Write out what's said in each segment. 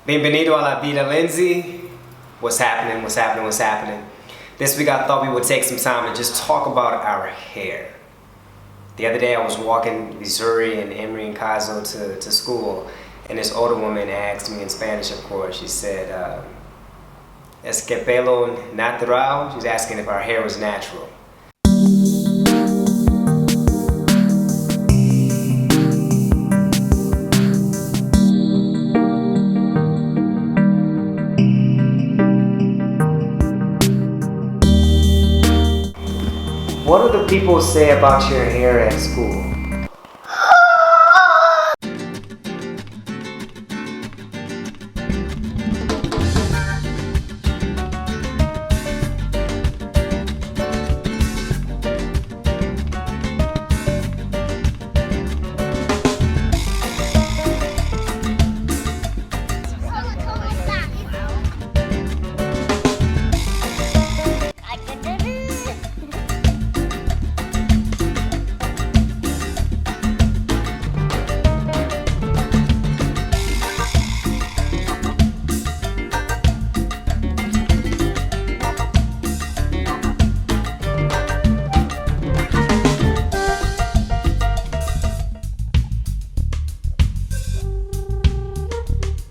Bienvenido a la vida, Lindsay. What's happening? What's happening? What's happening? This week I thought we would take some time and just talk about our hair. The other day I was walking Missouri and Emory and Caso to school, and this older woman asked me in Spanish, of course, she said, ¿Es que pelo natural? She was asking if our hair was natural. What do the people say about your hair at school?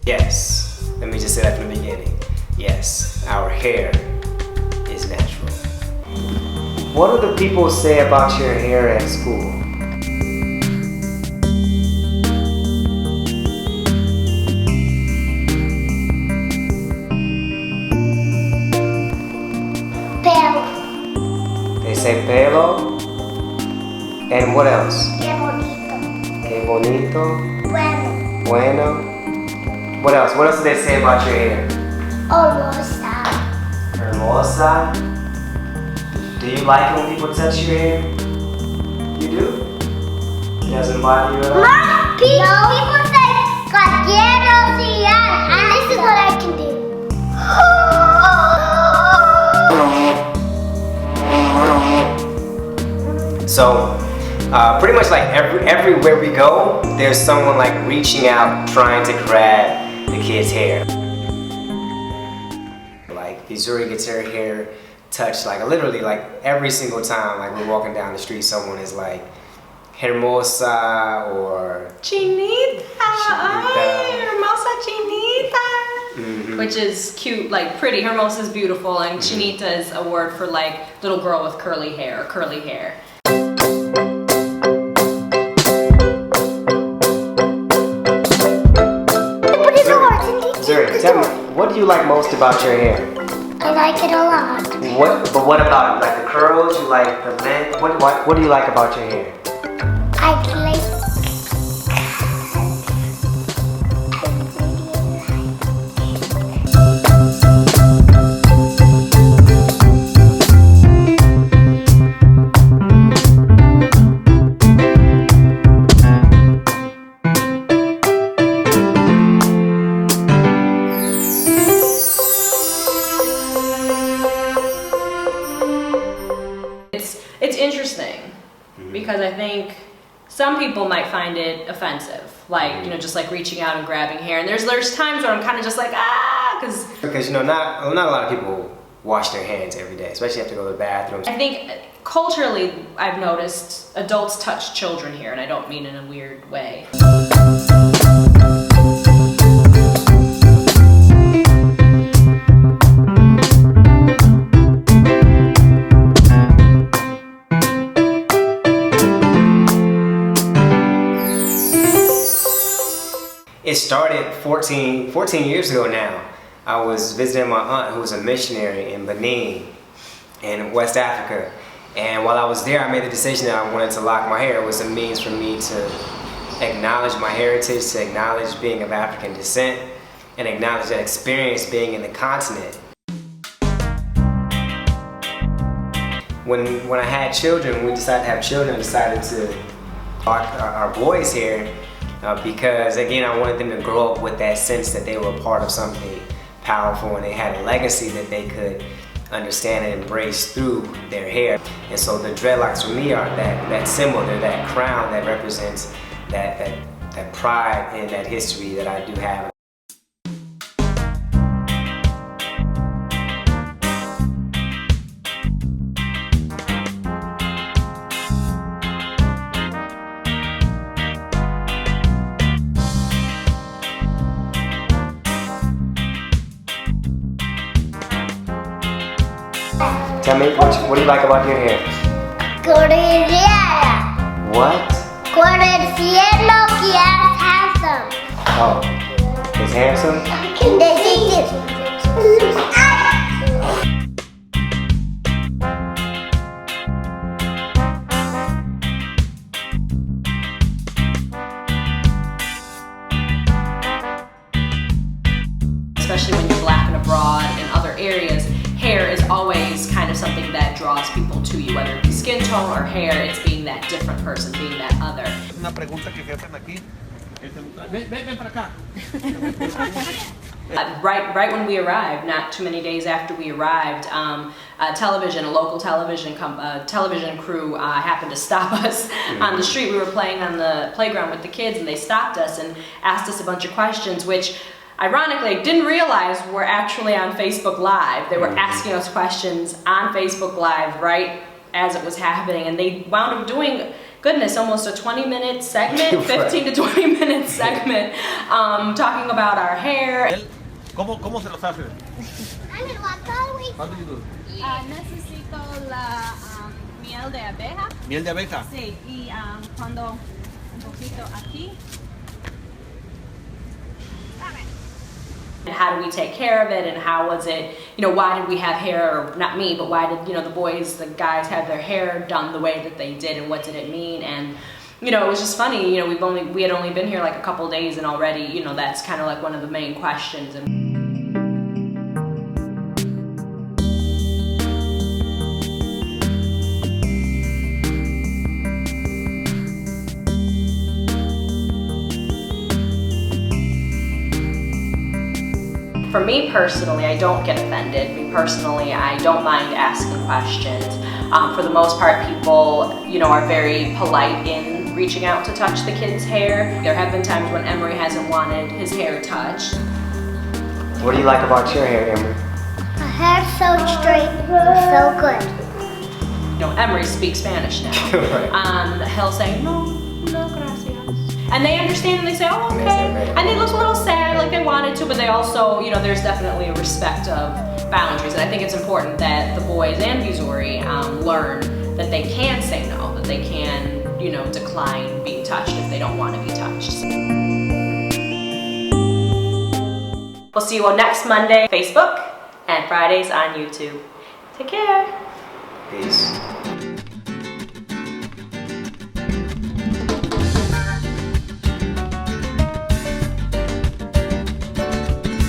Yes, let me just say that from the beginning. Yes, our hair is natural. What do the people say about your hair at school? Pelo. They say pelo. And what else? Qué bonito. Que bonito. Bueno. Bueno. What else? What else do they say about your hair? Hermosa. Hermosa. Do you like it when people touch your hair? You do? It doesn't bother you at all? Mom, people say cualquier and this is what I can do. So, pretty much like everywhere we go, there's someone like reaching out, trying to grab the kid's hair. Like Missouri gets her hair touched, like literally like every single time, like we're walking down the street, someone is like hermosa or Chinita, ay, hermosa chinita. Mm-hmm. Which is cute, like pretty. Hermosa is beautiful, and chinita is a word for like little girl with curly hair, curly hair. Missouri, tell me, what do you like most about your hair? I like it a lot. But what about you? Like the curls? You like the length? What do you like about your hair? I like. It's interesting because I think some people might find it offensive, like just like reaching out and grabbing hair. And there's times where I'm kind of just like because not a lot of people wash their hands every day, especially have to go to the bathroom. I think culturally I've noticed adults touch children here, and I don't mean in a weird way. It started 14 years ago now. I was visiting my aunt who was a missionary in Benin in West Africa. And while I was there, I made the decision that I wanted to lock my hair. It was a means for me to acknowledge my heritage, to acknowledge being of African descent, and acknowledge that experience being in the continent. When I had children, we decided to have children, I decided to lock our boys' hair. Because again, I wanted them to grow up with that sense that they were a part of something powerful and they had a legacy that they could understand and embrace through their hair. And so the dreadlocks for me are that symbol, they're that crown that represents that pride and that history that I do have. Tell me, what do you like about your hair? Cordillera. What? Cielo que es handsome. Oh, it's handsome? Especially when you're black and abroad in other areas, hair is always kind of something that draws people to you, whether it be skin tone or hair, it's being that different person, being that other. Una pregunta que hacen aquí. Ven para acá. Right when we arrived, not too many days after we arrived, a local television crew happened to stop us on the street. We were playing on the playground with the kids, and they stopped us and asked us a bunch of questions, which ironically, I didn't realize we're actually on Facebook Live. They were asking us questions on Facebook Live right as it was happening, and they wound up doing, goodness, almost a 20-minute segment, 15 to 20-minute segment, talking about our hair. ¿Cómo se los hace? How do you do? Necesito la miel de abeja. Miel de abeja. Sí, y cuando un poquito aquí. And how do we take care of it, and how was it, why did we have hair, or not me, but why did, the guys have their hair done the way that they did, and what did it mean? And, it was just funny, we had only been here like a couple days, and already, that's kind of like one of the main questions. For me personally, I don't get offended. Me personally, I don't mind asking questions. For the most part, people, are very polite in reaching out to touch the kids' hair. There have been times when Emery hasn't wanted his hair touched. What do you like about your hair, Emery? My hair's so straight, so good. Emery speaks Spanish now. Right. He'll say, no, gracias. And they understand, and they say, oh, okay. And they look a little sad, like they wanted to, but they also, there's definitely a respect of boundaries. And I think it's important that the boys and Missouri learn that they can say no, that they can, decline being touched if they don't want to be touched. We'll see you all next Monday, Facebook, and Fridays on YouTube. Take care. Peace.